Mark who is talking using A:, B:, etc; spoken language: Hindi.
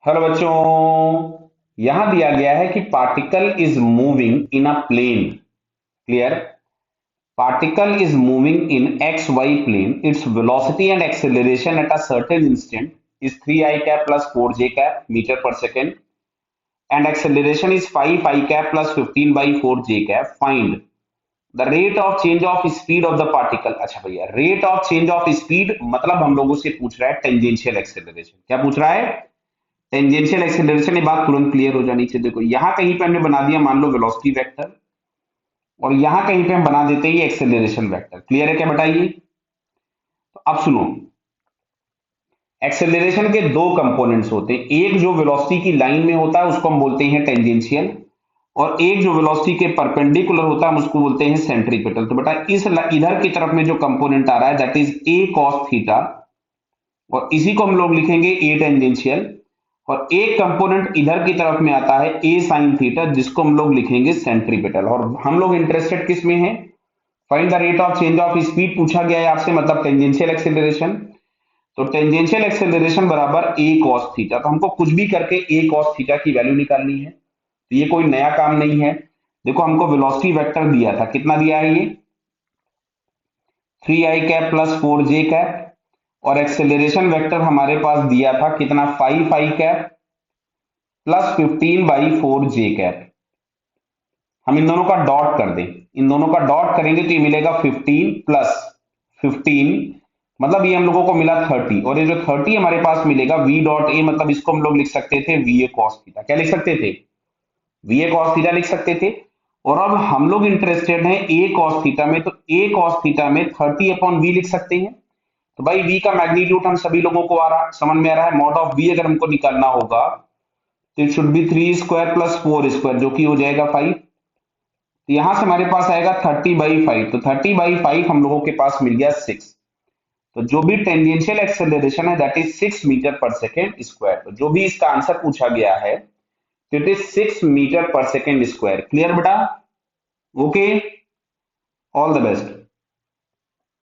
A: हेलो बच्चों, यहां दिया गया है कि particle is moving in a plane. Clear? Particle is moving in x y plane. Its velocity and acceleration at a certain instant is 3 i cap plus 4 j cap meter per second and acceleration is 5 i cap plus 15 by 4 j cap. Find the rate of change of speed of the particle. अच्छा भैया, rate of change of speed मतलब हम लोगों से पूछ रहा है टेंजेंशियल एक्सेलरेशन। क्या पूछ रहा है? Tangential acceleration. ये बात तुरंत क्लियर हो जानी चाहिए। देखो यहां कहीं पे हमने बना दिया मान लो वेलोसिटी वेक्टर, और यहां कहीं पे हम बना देते हैं एक्सेलरेशन वेक्टर। क्लियर है क्या बताइए? तो अब सुनो, एक्सेलरेशन के दो कंपोनेंट्स होते हैं। एक जो वेलोसिटी की लाइन में होता है उसको हम बोलते हैं टेंजेंशियल, और एक जो वेलोसिटी के परपेंडिकुलर होता है हम उसको बोलते हैं सेंट्रीपिटल। तो बेटा इधर की तरफ में जो कंपोनेंट आ रहा है that is a cos theta, और इसी को हम लोग लिखेंगे ए टेंजेंशियल। और एक कंपोनेंट इधर की तरफ में आता है ए साइन थीटा, जिसको हम लोग लिखेंगे सेंट्रीपिटल। और हम लोग इंटरेस्टेड किस में है? Find the rate of change of speed पूछा गया है आपसे, मतलब टेंजेंशियल एक्सेलरेशन। तो टेंजेंशियल एक्सेलरेशन बराबर ए कॉस थीटा। तो हमको कुछ भी करके ए कॉस थीटा की वैल्यू निकालनी है, तो ये कोई नया काम नहीं है। देखो हमको वेलोसिटी वेक्टर दिया था, कितना दिया है ये? 3 i cap plus 4 j cap. और एक्सेलरेशन वेक्टर हमारे पास दिया था कितना? 5 i cap plus 15 by 4 J cap. हम इन दोनों का डॉट कर दें, इन दोनों का डॉट करेंगे तो ये मिलेगा 15 प्लस 15, मतलब ये हम लोगों को मिला 30। और ये जो 30 हमारे पास मिलेगा वी डॉट ए, मतलब इसको हम लोग लिख सकते थे वी ए कॉस थीटा। क्या लिख सकते थे? वी ए कॉस थीटा लिख सकते थे। और अब हम लोग इंटरेस्टेड हैं ए कॉस थीटा में, तो ए कॉस थीटा में 30 अपॉन वी लिख सकते हैं। तो भाई वी का मैग्नीट्यूड हम सभी लोगों को समझ में आ रहा है। मॉड ऑफ वी अगर हमको निकालना होगा तो it should be 3 square plus 4 square, जो कि हो जाएगा 5। तो यहां से हमारे पास आएगा 30/5। तो 30/5 हम लोगों के पास मिल गया 6। तो जो भी टेंजेंशियल एक्सेलरेशन है दैट इज 6 मीटर पर सेकेंड स्क्वायर। तो जो भी इसका आंसर पूछा गया है तो इट इज 6 मीटर पर सेकेंड स्क्वायर। क्लियर बेटा? Okay, all the best.